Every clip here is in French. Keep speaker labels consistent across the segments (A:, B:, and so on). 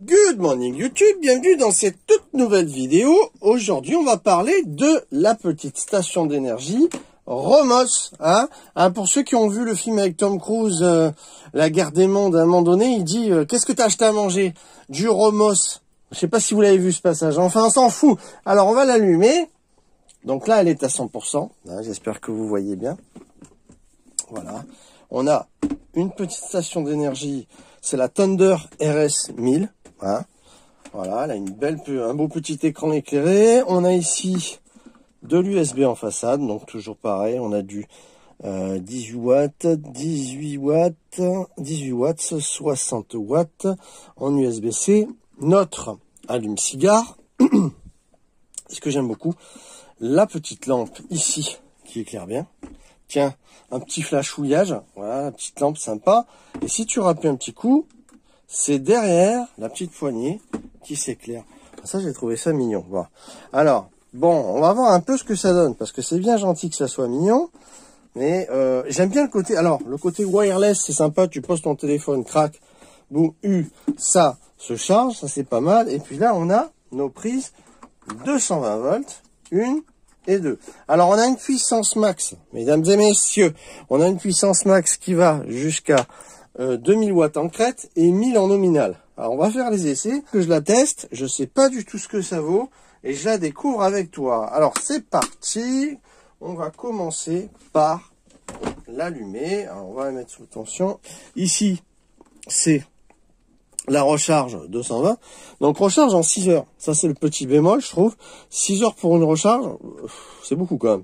A: Good morning YouTube, bienvenue dans cette toute nouvelle vidéo. Aujourd'hui, on va parler de la petite station d'énergie Romos. Pour ceux qui ont vu le film avec Tom Cruise, La guerre des mondes, à un moment donné, il dit qu'est-ce que t'as acheté à manger? Du Romos. Je sais pas si vous l'avez vu ce passage. Enfin, on s'en fout. Alors, on va l'allumer. Donc là, elle est à 100%. J'espère que vous voyez bien. Voilà. On a une petite station d'énergie. C'est la Thunder RS 1000. Voilà, elle a un beau petit écran éclairé. On a ici de l'USB en façade, donc toujours pareil. On a du 18 watts, 18 watts, 18 watts, 60 watts en USB-C. Notre allume-cigare. Ce que j'aime beaucoup, la petite lampe ici qui éclaire bien. Tiens, un petit flashouillage. Voilà, la petite lampe sympa. Et si tu rappuies un petit coup, c'est derrière la petite poignée qui s'éclaire. Ça, j'ai trouvé ça mignon. Voilà. Alors, bon, on va voir un peu ce que ça donne, parce que c'est bien gentil que ça soit mignon, mais j'aime bien le côté... Alors, le côté wireless, c'est sympa, tu poses ton téléphone, crac, boum, ça se charge, ça c'est pas mal. Et puis là, on a nos prises 220 volts, une et deux. Alors, on a une puissance max, mesdames et messieurs, on a une puissance max qui va jusqu'à 2000 watts en crête et 1000 en nominal. Alors on va faire les essais, que je la teste, je sais pas du tout ce que ça vaut et je la découvre avec toi. Alors c'est parti, on va commencer par l'allumer. Alors on va la mettre sous tension. Ici c'est la recharge 220, donc recharge en 6 heures. Ça c'est le petit bémol je trouve. 6 heures pour une recharge, c'est beaucoup quand même.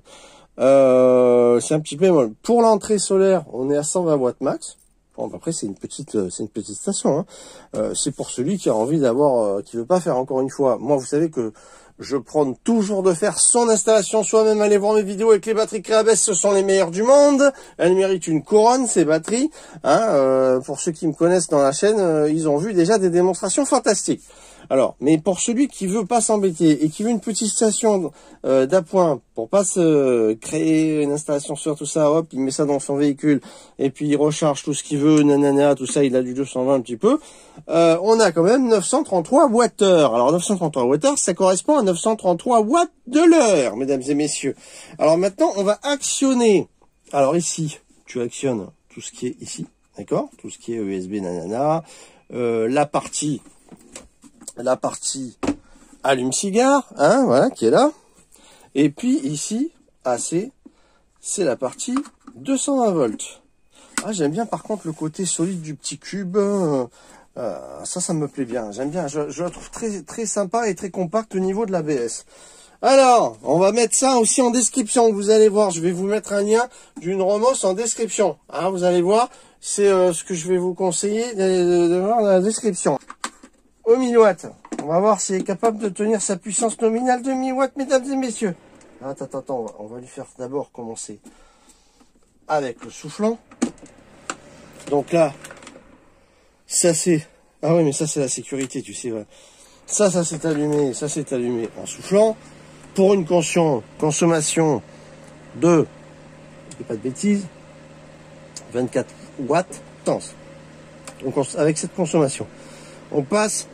A: C'est un petit bémol. Pour l'entrée solaire, on est à 120 watts max. Bon, après c'est une petite station. C'est pour celui qui a envie d'avoir, qui veut pas faire encore une fois. Moi, vous savez que je prône toujours de faire son installation soi-même. Allez voir mes vidéos avec les batteries Creabest, ce sont les meilleures du monde. Elles méritent une couronne, ces batteries. Pour ceux qui me connaissent dans la chaîne, ils ont vu déjà des démonstrations fantastiques. Alors, mais pour celui qui veut pas s'embêter et qui veut une petite station d'appoint pour pas se créer une installation sur tout ça, hop, il met ça dans son véhicule et puis il recharge tout ce qu'il veut, nanana, tout ça, il a du 220 un petit peu. On a quand même 933 Wh. Alors 933 Wh, ça correspond à 933 watts de l'heure, mesdames et messieurs. Alors maintenant, on va actionner. Alors ici, tu actionnes tout ce qui est ici, d'accord? Tout ce qui est USB, nanana, la partie allume-cigare, voilà, qui est là. Et puis ici, AC, c'est la partie 220 volts. J'aime bien par contre le côté solide du petit cube. Ça me plaît bien. J'aime bien. Je la trouve très, très sympa et très compacte au niveau de l'ABS. Alors, on va mettre ça aussi en description. Vous allez voir, je vais vous mettre un lien d'une Romos en description. Vous allez voir, c'est ce que je vais vous conseiller de voir dans la description. Au 1000 watts. On va voir s'il est capable de tenir sa puissance nominale de 1000 watts, mesdames et messieurs. Attends, on va lui faire d'abord commencer avec le soufflant. Donc là, ça c'est... Ah oui, mais ça c'est la sécurité, tu sais. Ouais. Ça s'est allumé, ça s'est allumé en soufflant. Pour une consommation de... Je dis pas de bêtises. 24 watts tense. Donc avec cette consommation, on passe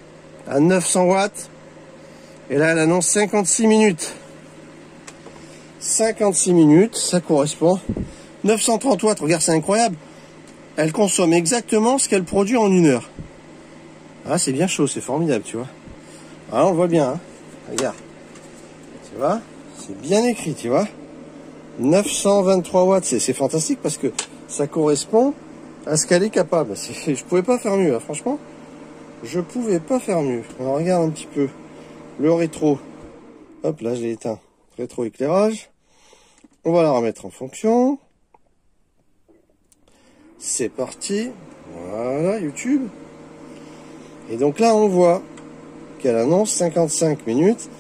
A: à 900 watts. Et là, elle annonce 56 minutes. 56 minutes, ça correspond. 930 watts, regarde, c'est incroyable. Elle consomme exactement ce qu'elle produit en 1 heure. C'est bien chaud, c'est formidable, tu vois. On le voit bien, regarde. Tu vois, c'est bien écrit, tu vois. 923 watts, c'est fantastique parce que ça correspond à ce qu'elle est capable. Je pouvais pas faire mieux, franchement. Je pouvais pas faire mieux. On regarde un petit peu le rétro. Hop, là, je l'ai éteint. Rétro-éclairage. On va la remettre en fonction. C'est parti. Voilà, YouTube. Et donc là, on voit qu'elle annonce 55 minutes,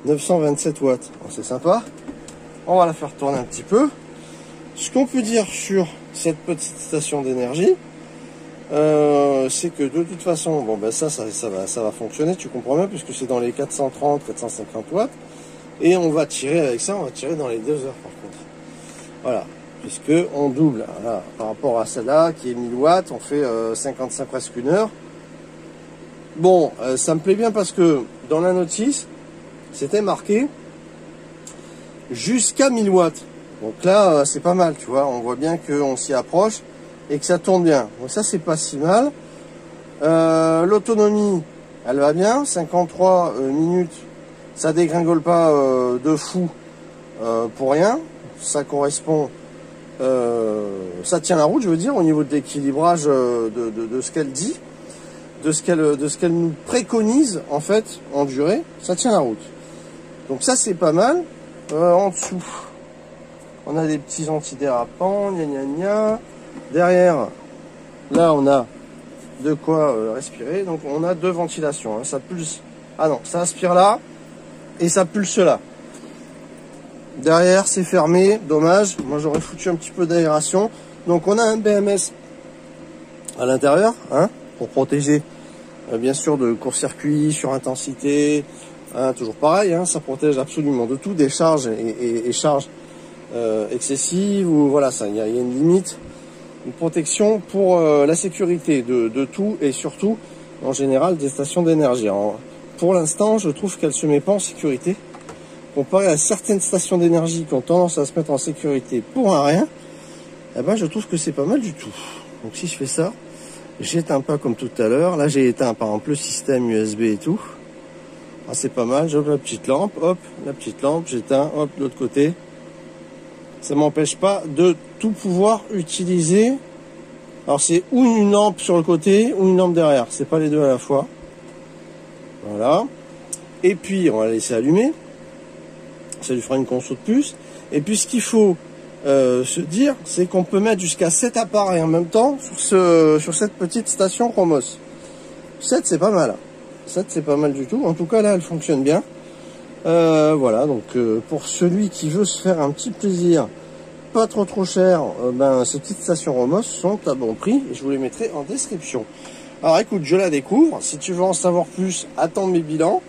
A: 927 watts. C'est sympa. On va la faire tourner un petit peu. Ce qu'on peut dire sur cette petite station d'énergie, c'est que de toute façon, ça va fonctionner, tu comprends bien, puisque c'est dans les 430, 450 watts. Et on va tirer avec ça, on va tirer dans les 2 heures par contre. Voilà, puisque on double. Par rapport à celle-là, qui est 1000 watts, on fait 55 presque 1 heure. Bon, ça me plaît bien parce que dans la notice, c'était marqué jusqu'à 1000 watts. Donc là, c'est pas mal, tu vois. On voit bien qu'on s'y approche et que ça tourne bien. Donc ça, c'est pas si mal. L'autonomie, elle va bien. 53 minutes, ça dégringole pas de fou pour rien. Ça correspond, ça tient la route, je veux dire, au niveau de l'équilibrage de ce qu'elle dit, de ce qu'elle nous préconise en fait en durée. Ça tient la route. Donc ça, c'est pas mal. En dessous, on a des petits antidérapants, gna gna gna. Derrière, là, on a de quoi respirer. Donc, on a deux ventilations. Hein. Ça pulse. Ah non, ça aspire là et ça pulse là. Derrière, c'est fermé. Dommage. Moi, j'aurais foutu un petit peu d'aération. Donc, on a un BMS à l'intérieur, hein, pour protéger, bien sûr, de court-circuit, surintensité. Hein, toujours pareil, hein, ça protège absolument de tout, des charges et charges excessives, ou voilà, ça, il y a une limite, une protection pour la sécurité de tout et surtout, en général, des stations d'énergie. Pour l'instant, je trouve qu'elle se met pas en sécurité, comparé à certaines stations d'énergie qui ont tendance à se mettre en sécurité pour un rien. Eh ben, je trouve que c'est pas mal du tout. Donc si je fais ça, j'éteins pas comme tout à l'heure. Là, j'ai éteint par exemple le système USB et tout. Ah, c'est pas mal, j'ouvre la petite lampe, hop, la petite lampe, j'éteins, hop, de l'autre côté. Ça m'empêche pas de tout pouvoir utiliser. Alors c'est ou une lampe sur le côté ou une lampe derrière, c'est pas les deux à la fois. Voilà. Et puis on va la laisser allumer. Ça lui fera une conso de plus. Et puis ce qu'il faut se dire, c'est qu'on peut mettre jusqu'à 7 appareils en même temps sur cette petite station Romos. 7, c'est pas mal. 7, c'est pas mal du tout. En tout cas, là, elle fonctionne bien. Voilà, donc pour celui qui veut se faire un petit plaisir, pas trop cher, ben, ces petites stations Romos sont à bon prix. Et je vous les mettrai en description. Alors écoute, je la découvre. Si tu veux en savoir plus, attends mes bilans.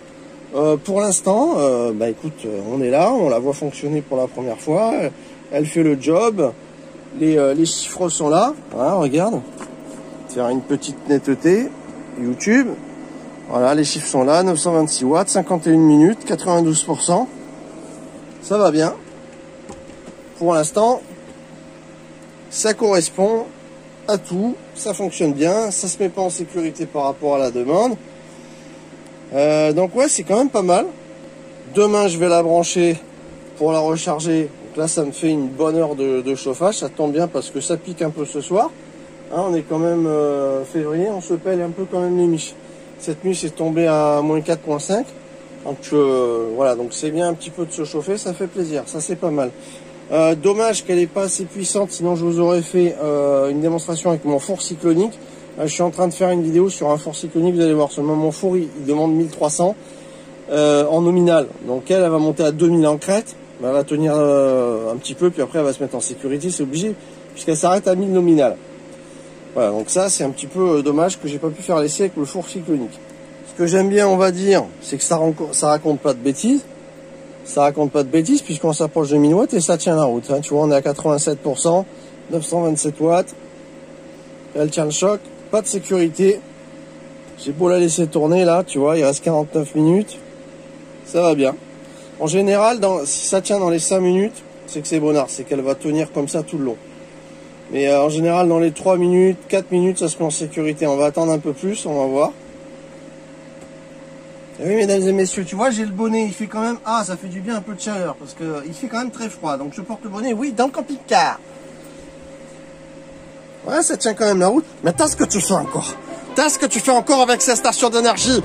A: Pour l'instant, bah écoute, on est là, on la voit fonctionner pour la première fois. Elle fait le job. Les chiffres sont là. Hein, regarde. Faire une petite netteté. YouTube. Voilà, les chiffres sont là, 926 watts, 51 minutes, 92%. Ça va bien. Pour l'instant, ça correspond à tout. Ça fonctionne bien. Ça se met pas en sécurité par rapport à la demande. Donc ouais, c'est quand même pas mal. Demain, je vais la brancher pour la recharger. Donc là, ça me fait une bonne heure de chauffage. Ça tombe bien parce que ça pique un peu ce soir. Hein, on est quand même février, on se pèle un peu quand même les miches. Cette nuit, c'est tombé à moins 4,5. Donc voilà, donc c'est bien un petit peu de se chauffer, ça fait plaisir, ça c'est pas mal. Dommage qu'elle n'est pas assez puissante, sinon je vous aurais fait une démonstration avec mon four cyclonique. Je suis en train de faire une vidéo sur un four cyclonique, vous allez voir, seulement mon four il demande 1300 en nominal. Donc elle va monter à 2000 en crête, elle va tenir un petit peu, puis après elle va se mettre en sécurité, c'est obligé, puisqu'elle s'arrête à 1000 nominal. Voilà, donc ça c'est un petit peu dommage que j'ai pas pu faire l'essai avec le four cyclonique. Ce que j'aime bien, on va dire, c'est que ça raconte pas de bêtises. Ça raconte pas de bêtises puisqu'on s'approche de 1000 watts et ça tient la route. Hein. Tu vois, on est à 87%, 927 watts. Elle tient le choc, pas de sécurité. J'ai beau la laisser tourner là, tu vois, il reste 49 minutes. Ça va bien. En général, si ça tient dans les 5 minutes, c'est que c'est bonnard, c'est qu'elle va tenir comme ça tout le long. Mais en général, dans les 3 minutes, 4 minutes, ça se met en sécurité. On va attendre un peu plus, on va voir. Et oui, mesdames et messieurs, tu vois, j'ai le bonnet, il fait quand même... Ah, ça fait du bien un peu de chaleur, parce que il fait quand même très froid. Donc je porte le bonnet, oui, dans le camping-car. Ouais, ça tient quand même la route. Mais t'as ce que tu fais encore. T'as ce que tu fais encore avec ces stations d'énergie.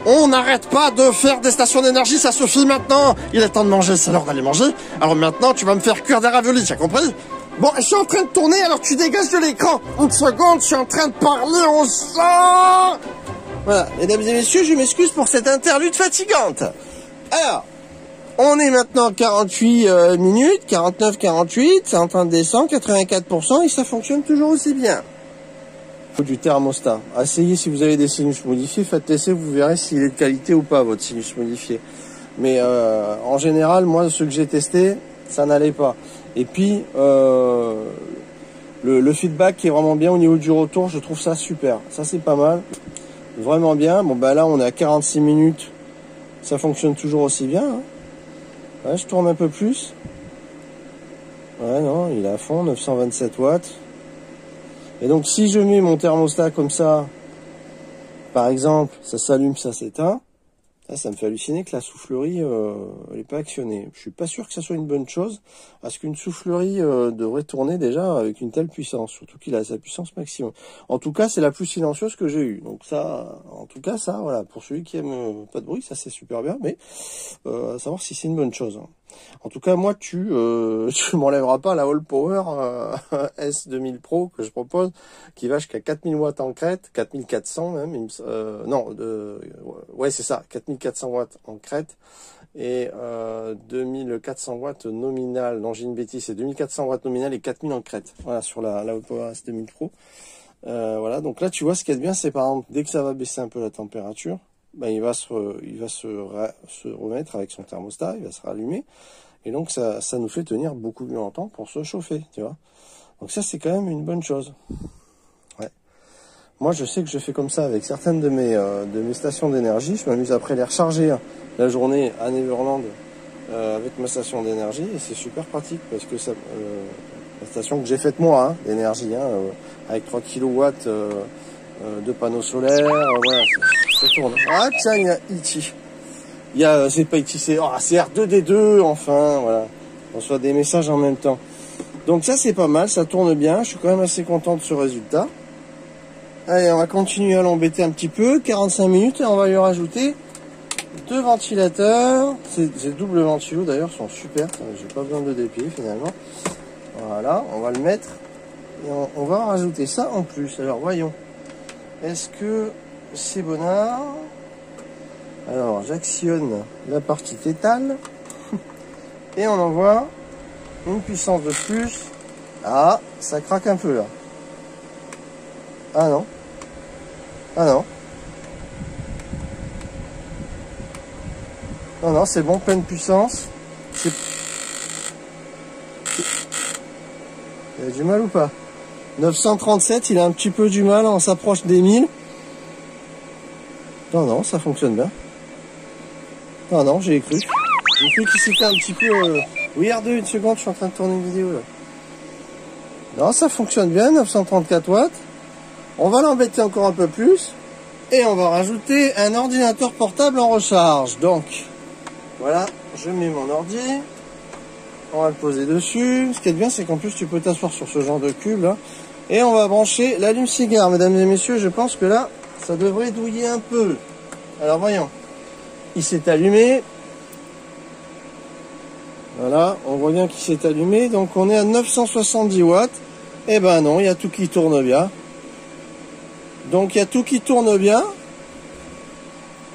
A: On n'arrête pas de faire des stations d'énergie, ça suffit maintenant. Il est temps de manger, c'est l'heure d'aller manger. Alors maintenant, tu vas me faire cuire des raviolis, tu as compris? Bon, je suis en train de tourner, alors tu dégages de l'écran. Une seconde, je suis en train de parler, on sort. Voilà, mesdames et messieurs, je m'excuse pour cette interlude fatigante. Alors, on est maintenant à 48 minutes, 49, 48, c'est en train de descendre, 84%, et ça fonctionne toujours aussi bien. Il faut du thermostat. Essayez si vous avez des sinus modifiés, faites l'essai, vous verrez s'il est de qualité ou pas, votre sinus modifié. Mais en général, moi, ceux que j'ai testés, ça n'allait pas. Et puis, le feedback qui est vraiment bien au niveau du retour, je trouve ça super. Ça, c'est pas mal. vraiment bien. Bon bah là on est à 46 minutes, ça fonctionne toujours aussi bien, hein. Ouais, je tourne un peu plus. Ouais, non, il est à fond, 927 watts. Et donc si je mets mon thermostat comme ça, par exemple, ça s'allume, ça s'éteint, ça me fait halluciner que la soufflerie elle n'est pas actionnée. Je suis pas sûr que ça soit une bonne chose, parce qu'une soufflerie devrait tourner déjà avec une telle puissance, surtout qu'il a sa puissance maximum. En tout cas, c'est la plus silencieuse que j'ai eue. Donc ça, en tout cas, ça, voilà, pour celui qui aime pas de bruit, ça c'est super bien, mais à savoir si c'est une bonne chose. En tout cas, moi, tu m'enlèveras pas la All Power S2000 Pro que je propose, qui va jusqu'à 4000 watts en crête, 4400 même, ouais, c'est ça, 4400 watts en crête, et 2400 watts nominal, non, j'ai une bêtise, c'est 2400 watts nominal et 4000 en crête, voilà, sur la All Power S2000 Pro. Voilà, donc là, tu vois, ce qui est bien, c'est par exemple, dès que ça va baisser un peu la température, ben, il va se remettre avec son thermostat, il va se rallumer, et donc ça nous fait tenir beaucoup plus longtemps pour se chauffer, tu vois. Donc ça, c'est quand même une bonne chose. Ouais. Moi, je sais que je fais comme ça avec certaines de mes stations d'énergie. Je m'amuse après les recharger la journée à Neverland avec ma station d'énergie, et c'est super pratique parce que ça, la station que j'ai faite moi, d'énergie, avec 3 kW de panneaux solaires, voilà, ça tourne. Ah tiens, il y a Ichi. C'est pas Ichi, c'est R2D2, enfin, voilà. On reçoit des messages en même temps. Donc ça c'est pas mal, ça tourne bien, je suis quand même assez content de ce résultat. Allez, on va continuer à l'embêter un petit peu, 45 minutes, et on va lui rajouter 2 ventilateurs. Ces doubles ventilos d'ailleurs sont super, j'ai pas besoin de dépier finalement. Voilà, on va le mettre, et on va rajouter ça en plus. Alors voyons. Est-ce que c'est bonnard? Alors, j'actionne la partie tétale et on envoie une puissance de plus. Ah, ça craque un peu là. Ah non. Ah non. Non, non, c'est bon, pleine puissance. Il a du mal ou pas? 937, il a un petit peu du mal, on s'approche des 1000. Non, non, ça fonctionne bien. Non, non, j'ai cru. J'ai cru qu'il s'était un petit peu... Oui, R2, une seconde, je suis en train de tourner une vidéo là. Non, ça fonctionne bien, 934 watts. On va l'embêter encore un peu plus. Et on va rajouter un ordinateur portable en recharge. Donc, voilà, je mets mon ordi. On va le poser dessus. Ce qui est bien, c'est qu'en plus, tu peux t'asseoir sur ce genre de cube là. Et on va brancher l'allume-cigare, mesdames et messieurs. Je pense que là, ça devrait douiller un peu. Alors, voyons. Il s'est allumé. Voilà, on voit bien qu'il s'est allumé. Donc, on est à 970 watts. Eh ben non, il y a tout qui tourne bien. Donc, il y a tout qui tourne bien.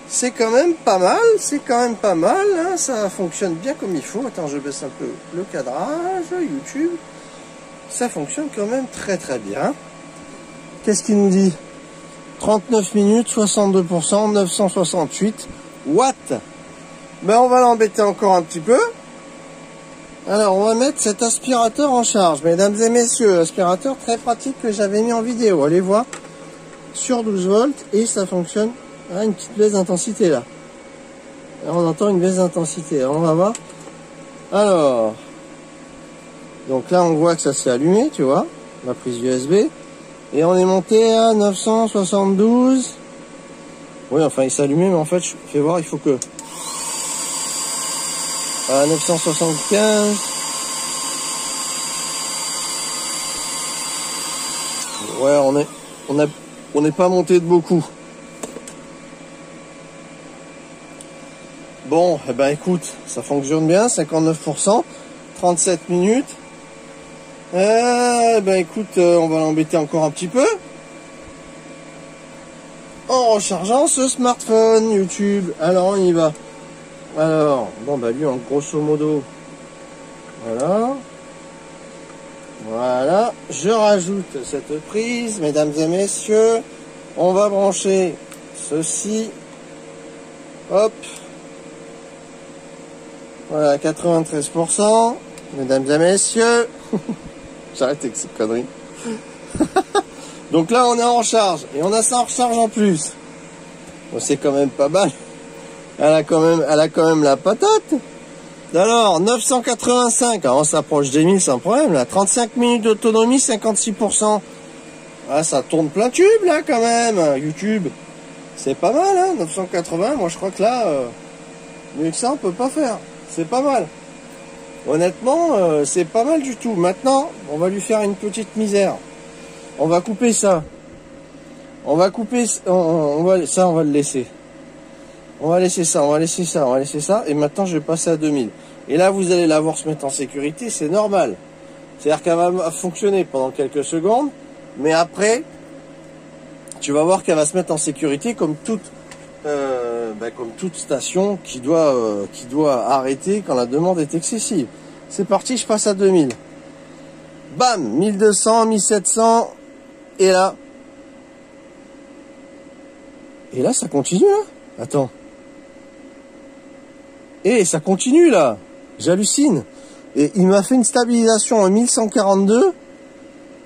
A: C'est quand même pas mal. C'est quand même pas mal. Hein, ça fonctionne bien comme il faut. Attends, je baisse un peu le cadrage. YouTube. Ça fonctionne quand même très très bien. Qu'est-ce qu'il nous dit? 39 minutes, 62%, 968 watts. Ben, on va l'embêter encore un petit peu. Alors, on va mettre cet aspirateur en charge. Mesdames et messieurs, aspirateur très pratique que j'avais mis en vidéo. Allez voir. Sur 12 volts. Et ça fonctionne. Ah, une petite baisse d'intensité là. Alors, on entend une baisse d'intensité. On va voir. Alors. Donc là, on voit que ça s'est allumé, tu vois. La prise USB. Et on est monté à 972. Oui, enfin, il s'est allumé, mais en fait, je fais voir, il faut que... À 975. Ouais, on n'est pas monté de beaucoup. Bon, eh ben écoute, ça fonctionne bien, 59%, 37 minutes. Ben écoute, on va l'embêter encore un petit peu. En rechargeant ce smartphone YouTube. Alors on y va. Alors, bon bah lui en grosso modo. Voilà. Voilà. Je rajoute cette prise, mesdames et messieurs. On va brancher ceci. Hop. Voilà, 93%. Mesdames et messieurs. J'arrête avec ces conneries. Donc là, on est en recharge. Et on a ça en recharge en plus. Bon, c'est quand même pas mal. Elle a quand même la patate. Alors, 985. Alors, on s'approche des 1000 sans problème, là. 35 minutes d'autonomie, 56%. Ah, ça tourne plein tube, là, quand même. YouTube. C'est pas mal, hein, 980. Moi, je crois que là, mieux que ça, on peut pas faire. C'est pas mal. Honnêtement, c'est pas mal du tout. Maintenant, on va lui faire une petite misère. On va couper ça. On va couper... ça, on va le laisser. On va laisser ça, on va laisser ça, on va laisser ça. Et maintenant, je vais passer à 2000. Et là, vous allez la voir se mettre en sécurité, c'est normal. C'est-à-dire qu'elle va fonctionner pendant quelques secondes. Mais après, tu vas voir qu'elle va se mettre en sécurité comme toute station qui doit arrêter quand la demande est excessive. C'est parti, je passe à 2000. Bam, 1200, 1700. Et là, ça continue, là. Attends. Et ça continue là, j'hallucine. Et il m'a fait une stabilisation en 1142.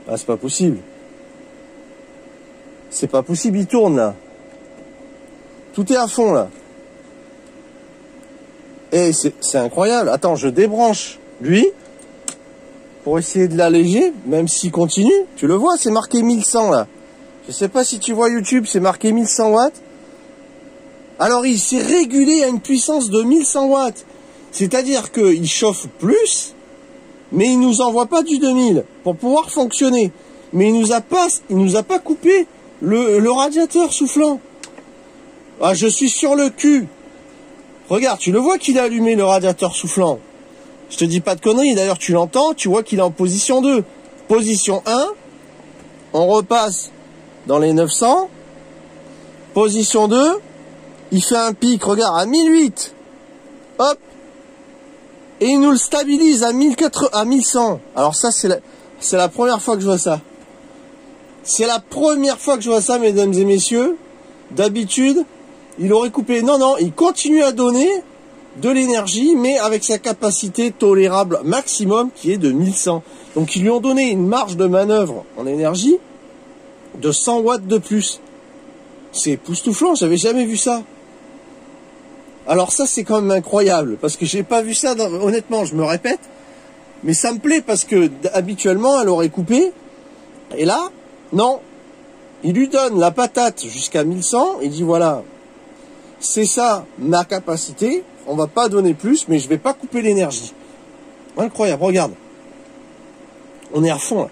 A: Ah, c'est pas possible. C'est pas possible, il tourne là. Tout est à fond là. Et c'est incroyable. Attends, je débranche lui pour essayer de l'alléger, même s'il continue. Tu le vois, c'est marqué 1100 là. Je sais pas si tu vois YouTube, c'est marqué 1100 watts. Alors il s'est régulé à une puissance de 1100 watts. C'est-à-dire qu'il chauffe plus, mais il nous envoie pas du 2000 pour pouvoir fonctionner. Mais il nous a pas coupé le radiateur soufflant. Ah, je suis sur le cul. Regarde, tu le vois qu'il a allumé le radiateur soufflant. Je te dis pas de conneries, d'ailleurs tu l'entends, tu vois qu'il est en position 2. Position 1, on repasse dans les 900. Position 2, il fait un pic, regarde, à 1008. Hop. Et il nous le stabilise à 1100. Alors ça, c'est la première fois que je vois ça. C'est la première fois que je vois ça, mesdames et messieurs. D'habitude, il aurait coupé. Non, non, il continue à donner de l'énergie, mais avec sa capacité tolérable maximum qui est de 1100. Donc ils lui ont donné une marge de manœuvre en énergie de 100 watts de plus. C'est époustouflant, j'avais jamais vu ça. Alors ça, c'est quand même incroyable, parce que j'ai pas vu ça, honnêtement, je me répète, mais ça me plaît, parce que habituellement, elle aurait coupé, et là, non, il lui donne la patate jusqu'à 1100, il dit voilà, c'est ça ma capacité, on va pas donner plus, mais je vais pas couper l'énergie. Incroyable, regarde, on est à fond là.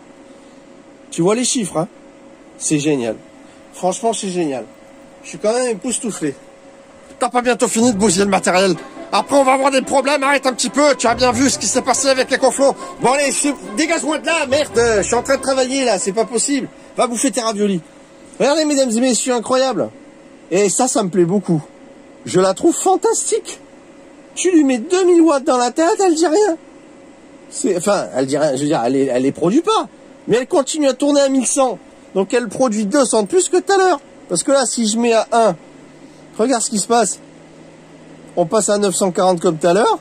A: Tu vois les chiffres, hein? C'est génial, franchement c'est génial, je suis quand même époustouflé. T'as pas bientôt fini de bousiller le matériel? Après on va avoir des problèmes, arrête un petit peu, tu as bien vu ce qui s'est passé avec les conflons. Bon allez, dégage-moi de là, merde, je suis en train de travailler là, c'est pas possible. Va bouffer tes raviolis. Regardez mesdames et messieurs, incroyable. Et ça me plaît beaucoup. Je la trouve fantastique. Tu lui mets 2000 watts dans la tête, elle dit rien. Enfin, elle dit rien, je veux dire, elle les produit pas. Mais elle continue à tourner à 1100. Donc elle produit 200 de plus que tout à l'heure. Parce que là, si je mets à 1... Regarde ce qui se passe. On passe à 940 comme tout à l'heure.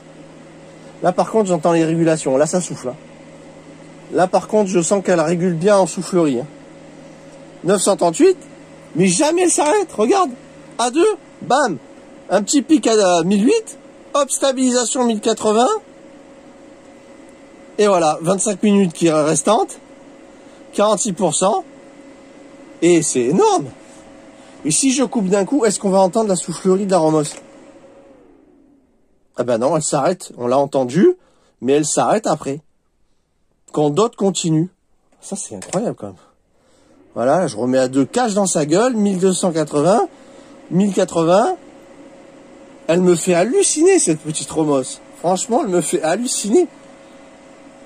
A: Là, par contre, j'entends les régulations. Là, ça souffle. Hein. Là, par contre, je sens qu'elle régule bien en soufflerie. Hein. 938. Mais jamais elle s'arrête. Regarde. À 2. Bam. Un petit pic à 1008. Hop, stabilisation 1080. Et voilà. 25 minutes qui restantes. 46%. Et c'est énorme. Et si je coupe d'un coup, est-ce qu'on va entendre la soufflerie de la Romos? Ah ben non, elle s'arrête. On l'a entendu, mais elle s'arrête après. Quand d'autres continuent. Ça, c'est incroyable quand même. Voilà, je remets à 2 caches dans sa gueule. 1280, 1080. Elle me fait halluciner, cette petite Romos. Franchement, elle me fait halluciner.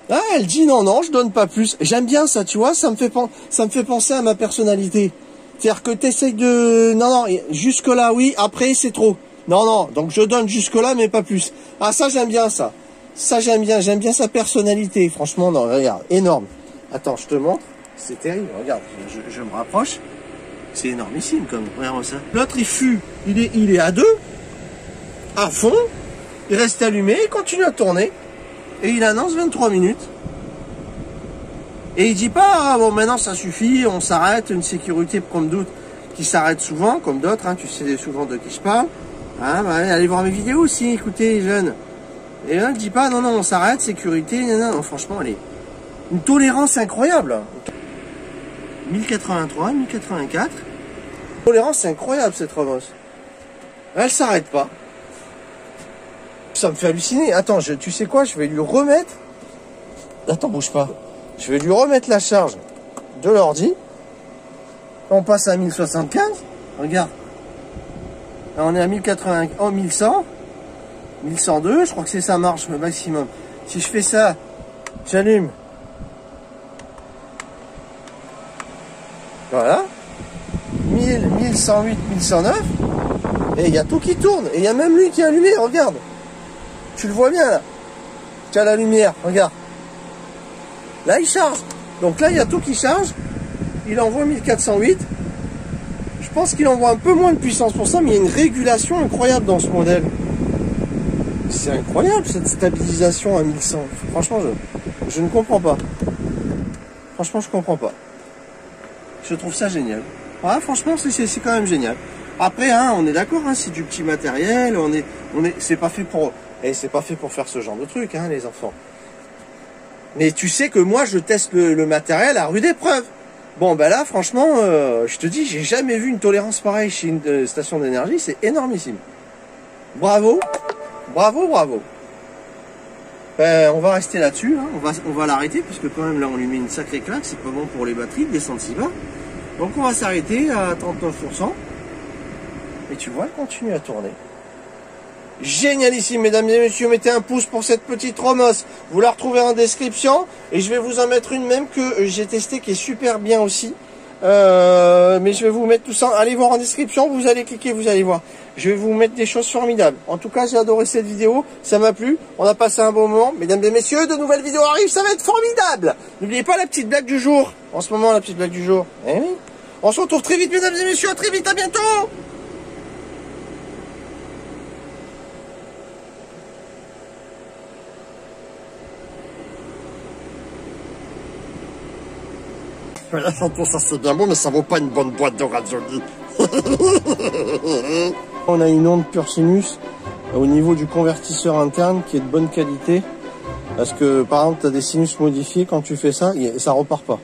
A: Ah, elle dit non, non, je donne pas plus. J'aime bien ça, tu vois, ça me fait penser à ma personnalité. C'est-à-dire que tu essayes de... Non, non, jusque-là, oui, après, c'est trop. Non, non, donc je donne jusque-là, mais pas plus. Ah, ça, j'aime bien ça. Ça, j'aime bien sa personnalité. Franchement, non, regarde, énorme. Attends, je te montre. C'est terrible, regarde, je me rapproche. C'est énormissime, comme, regarde ça. L'autre, il est à 2, à fond, il reste allumé, il continue à tourner, et il annonce 23 minutes. Et il dit pas, ah, bon, maintenant ça suffit, on s'arrête, une sécurité comme doute. qui s'arrêtent souvent, comme d'autres, hein, tu sais souvent de qui je parle. Hein, bah, allez voir mes vidéos aussi, écoutez les jeunes. Et là, ne dis pas, non, non, on s'arrête, sécurité, non, non, franchement, allez. Une tolérance incroyable. 1083, 1084. Tolérance incroyable cette Romos. Elle s'arrête pas. Ça me fait halluciner. Attends, tu sais quoi, je vais lui remettre... Attends, bouge pas. Je vais lui remettre la charge de l'ordi. On passe à 1075. Regarde. Là, on est à 1080, oh, 1100. 1102, je crois que c'est sa marche le maximum. Si je fais ça, j'allume. Voilà. 1000, 1108, 1109. Et il y a tout qui tourne. Et il y a même lui qui est allumé, regarde. Tu le vois bien là. Tu as la lumière, regarde. Là il charge. Donc là il y a tout qui charge. Il envoie 1408. Je pense qu'il envoie un peu moins de puissance pour ça, mais il y a une régulation incroyable dans ce modèle. C'est incroyable cette stabilisation à 1100. Franchement, je ne comprends pas. Franchement, je comprends pas. Je trouve ça génial. Ouais, franchement, c'est quand même génial. Après, hein, on est d'accord, hein, c'est du petit matériel. C'est pas fait pour, et c'est pas fait pour faire ce genre de truc, hein, les enfants. Mais tu sais que moi, je teste le matériel à rude épreuve. Bon, ben là, franchement, je te dis, j'ai jamais vu une tolérance pareille chez une station d'énergie. C'est énormissime. Bravo. Bravo, bravo. On va rester là-dessus, hein. On va l'arrêter, puisque quand même là on lui met une sacrée claque, c'est pas bon pour les batteries de descendre si bas. Donc on va s'arrêter à 39%. Et tu vois, elle continue à tourner. Génialissime, mesdames et messieurs, mettez un pouce pour cette petite Romos. Vous la retrouvez en description. Et je vais vous en mettre une même que j'ai testée, qui est super bien aussi. Mais je vais vous mettre tout ça. Allez voir en description, vous allez cliquer, vous allez voir. Je vais vous mettre des choses formidables. En tout cas, j'ai adoré cette vidéo, ça m'a plu. On a passé un bon moment. Mesdames et messieurs, de nouvelles vidéos arrivent, ça va être formidable. N'oubliez pas la petite blague du jour. En ce moment, la petite blague du jour. Eh oui. On se retrouve très vite, mesdames et messieurs, à très vite, à bientôt. Ça c'est bien beau, mais ça vaut pas une bonne boîte de Radioli. On a une onde pure sinus au niveau du convertisseur interne qui est de bonne qualité. Parce que par exemple, tu as des sinus modifiés, quand tu fais ça, ça repart pas.